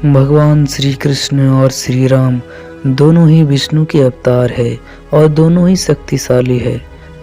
भगवान श्री कृष्ण और श्री राम दोनों ही विष्णु के अवतार है और दोनों ही शक्तिशाली है।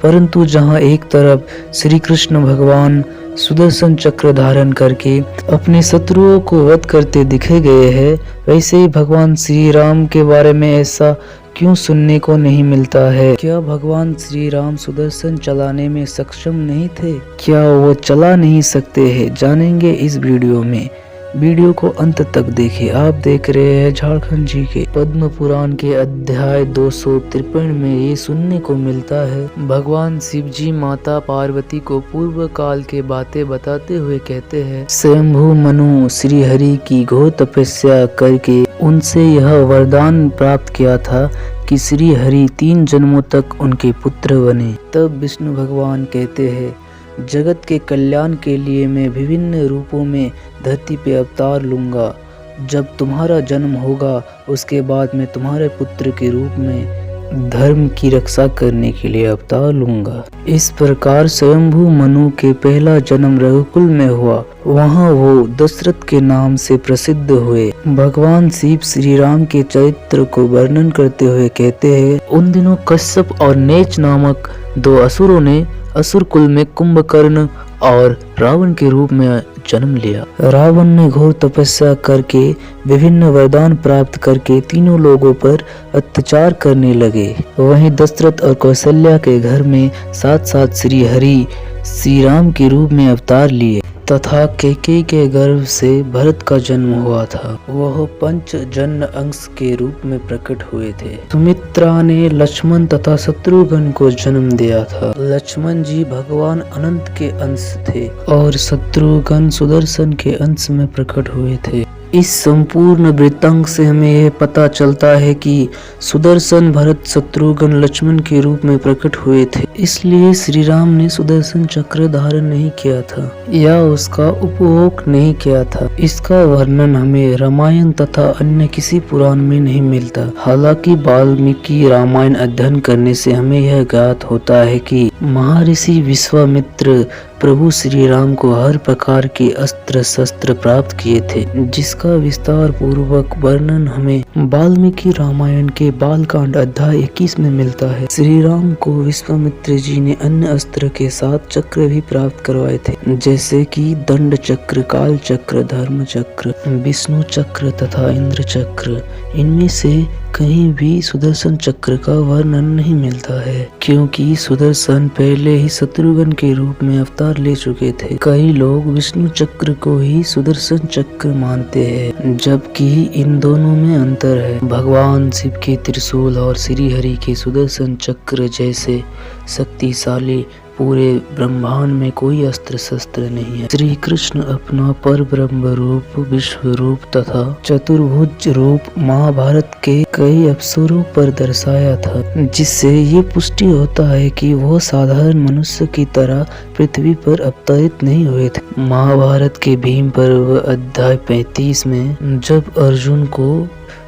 परंतु जहाँ एक तरफ श्री कृष्ण भगवान सुदर्शन चक्र धारण करके अपने शत्रुओं को वध करते दिखे गए हैं, वैसे ही भगवान श्री राम के बारे में ऐसा क्यों सुनने को नहीं मिलता है? क्या भगवान श्री राम सुदर्शन चलाने में सक्षम नहीं थे? क्या वो चला नहीं सकते हैं? जानेंगे इस वीडियो में। वीडियो को अंत तक देखिए। आप देख रहे हैं झारखंड जी के पद्म पुराण के अध्याय 253 में ये सुनने को मिलता है, भगवान शिव जी माता पार्वती को पूर्व काल के बातें बताते हुए कहते हैं, स्वयंभू मनु श्री हरि की घोर तपस्या करके उनसे यह वरदान प्राप्त किया था कि श्री हरि 3 जन्मों तक उनके पुत्र बने। तब विष्णु भगवान कहते हैं, जगत के कल्याण के लिए मैं विभिन्न रूपों में धरती पे अवतार लूंगा। जब तुम्हारा जन्म होगा उसके बाद मैं तुम्हारे पुत्र के रूप में धर्म की रक्षा करने के लिए अवतार लूंगा। इस प्रकार स्वयंभू मनु के पहला जन्म रघुकुल में हुआ। वहाँ वो दशरथ के नाम से प्रसिद्ध हुए। भगवान शिव श्री राम के चरित्र को वर्णन करते हुए कहते हैं, उन दिनों कश्यप और नेच नामक 2 असुरों ने असुर कुल में कुंभकर्ण और रावण के रूप में जन्म लिया। रावण ने घोर तपस्या करके विभिन्न वरदान प्राप्त करके तीनों लोगों पर अत्याचार करने लगे। वहीं दशरथ और कौशल्या के घर में साथ साथ श्री हरि श्री राम के रूप में अवतार लिए तथा कैकेयी के गर्भ से भरत का जन्म हुआ था। वह पंचजन्य अंश के रूप में प्रकट हुए थे। सुमित्रा ने लक्ष्मण तथा शत्रुघ्न को जन्म दिया था। लक्ष्मण जी भगवान अनंत के अंश थे और शत्रुघ्न सुदर्शन के अंश में प्रकट हुए थे। इस संपूर्ण वृत्तांत से हमें यह पता चलता है कि सुदर्शन भरत शत्रुघ्न लक्ष्मण के रूप में प्रकट हुए थे। इसलिए श्री राम ने सुदर्शन चक्र धारण नहीं किया था या उसका उपभोग नहीं किया था। इसका वर्णन हमें रामायण तथा अन्य किसी पुराण में नहीं मिलता। हालांकि वाल्मीकि रामायण अध्ययन करने से हमें यह ज्ञात होता है कि महर्षि विश्वामित्र प्रभु श्री राम को हर प्रकार के अस्त्र शस्त्र प्राप्त किए थे, जिसका विस्तार पूर्वक वर्णन हमें वाल्मीकि रामायण के बालकांड अध्याय 21 में मिलता है। श्री राम को विश्वामित्र जी ने अन्य अस्त्र के साथ चक्र भी प्राप्त करवाए थे, जैसे कि दंड चक्र, काल चक्र, धर्म चक्र, विष्णु चक्र तथा इंद्र चक्र। इनमें से कहीं भी सुदर्शन चक्र का वर्णन नहीं मिलता है, क्योंकि सुदर्शन पहले ही शत्रुघ्न के रूप में अवतार ले चुके थे। कई लोग विष्णु चक्र को ही सुदर्शन चक्र मानते हैं, जबकि इन दोनों में अंतर है। भगवान शिव के त्रिशूल और श्री हरि के सुदर्शन चक्र जैसे शक्तिशाली पूरे ब्रह्मांड में कोई अस्त्र शस्त्र नहीं है। श्री कृष्ण अपना पर ब्रह्म रूप, विश्व रूप तथा चतुर्भुज रूप महाभारत के कई अवसरों पर दर्शाया था, जिससे ये पुष्टि होता है कि वो साधारण मनुष्य की तरह पृथ्वी पर अवतरित नहीं हुए थे। महाभारत के भीम पर्व अध्याय 35 में जब अर्जुन को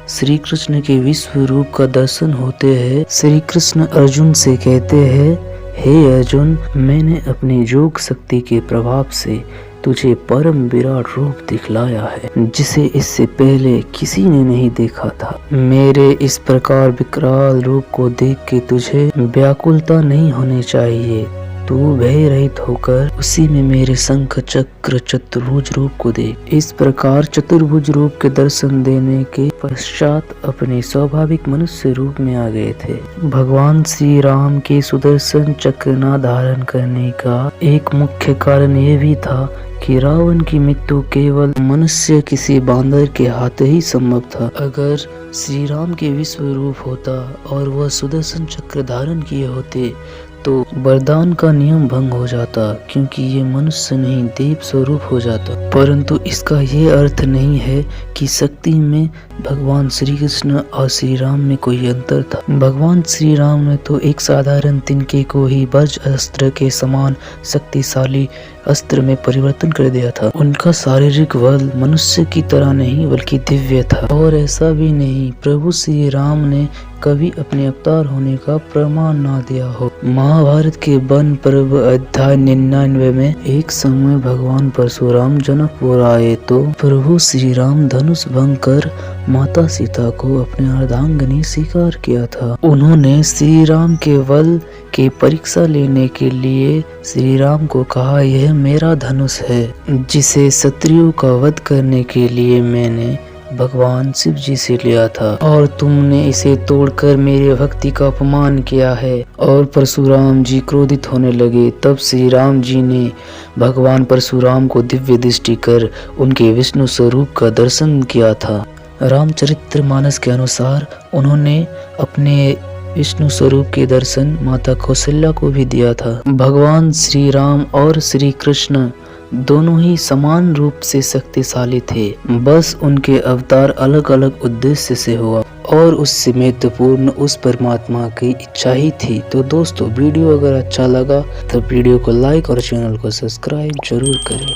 श्री कृष्ण के विश्व रूप का दर्शन होते हैं, श्री कृष्ण अर्जुन से कहते हैं, हे अर्जुन, मैंने अपनी योग शक्ति के प्रभाव से तुझे परम विराट रूप दिखलाया है, जिसे इससे पहले किसी ने नहीं देखा था। मेरे इस प्रकार विकराल रूप को देख के तुझे व्याकुलता नहीं होनी चाहिए। तू भय रहित होकर उसी में मेरे शंख चक्र चतुर्भुज रूप को देख। इस प्रकार चतुर्भुज रूप के दर्शन देने के पश्चात अपने स्वाभाविक मनुष्य रूप में आ गए थे। भगवान श्री राम के सुदर्शन चक्र न धारण करने का एक मुख्य कारण ये भी था कि रावण की मृत्यु केवल मनुष्य किसी बांदर के हाथ ही संभव था। अगर श्री राम के विश्व रूप होता और वह सुदर्शन चक्र धारण किए होते तो वरदान का नियम भंग हो जाता, क्योंकि ये मनुष्य नहीं देव स्वरूप हो जाता। परंतु इसका ये अर्थ नहीं है कि शक्ति में भगवान श्री कृष्ण और श्री राम में कोई अंतर था। भगवान श्री राम ने तो एक साधारण तिनके को ही वज्र अस्त्र के समान शक्तिशाली अस्त्र में परिवर्तन कर दिया था। उनका शारीरिक बल मनुष्य की तरह नहीं बल्कि दिव्य था। और ऐसा भी नहीं प्रभु श्री राम ने कभी अपने अवतार होने का प्रमाण ना दिया हो। महाभारत के वन पर्व अध्याय 99 में एक समय भगवान परशुराम जनकपुर आए तो प्रभु श्री राम धनुष भंग कर माता सीता को अपने अर्धांगिनी स्वीकार किया था। उन्होंने श्री राम के बल की परीक्षा लेने के लिए श्री राम को कहा, यह मेरा धनुष है जिसे शत्रुओं का वध करने के लिए मैंने भगवान शिव जी से लिया था और तुमने इसे तोड़कर मेरे भक्ति का अपमान किया है। और परशुराम जी क्रोधित होने लगे। तब श्री राम जी ने भगवान परशुराम को दिव्य दृष्टि कर उनके विष्णु स्वरूप का दर्शन किया था। रामचरितमानस के अनुसार उन्होंने अपने विष्णु स्वरूप के दर्शन माता कौशल्या को भी दिया था। भगवान श्री राम और श्री कृष्ण दोनों ही समान रूप से शक्तिशाली थे, बस उनके अवतार अलग अलग उद्देश्य से हुआ और उससे महत्वपूर्ण उस परमात्मा की इच्छा ही थी। तो दोस्तों वीडियो अगर अच्छा लगा तो वीडियो को लाइक और चैनल को सब्सक्राइब जरूर करें।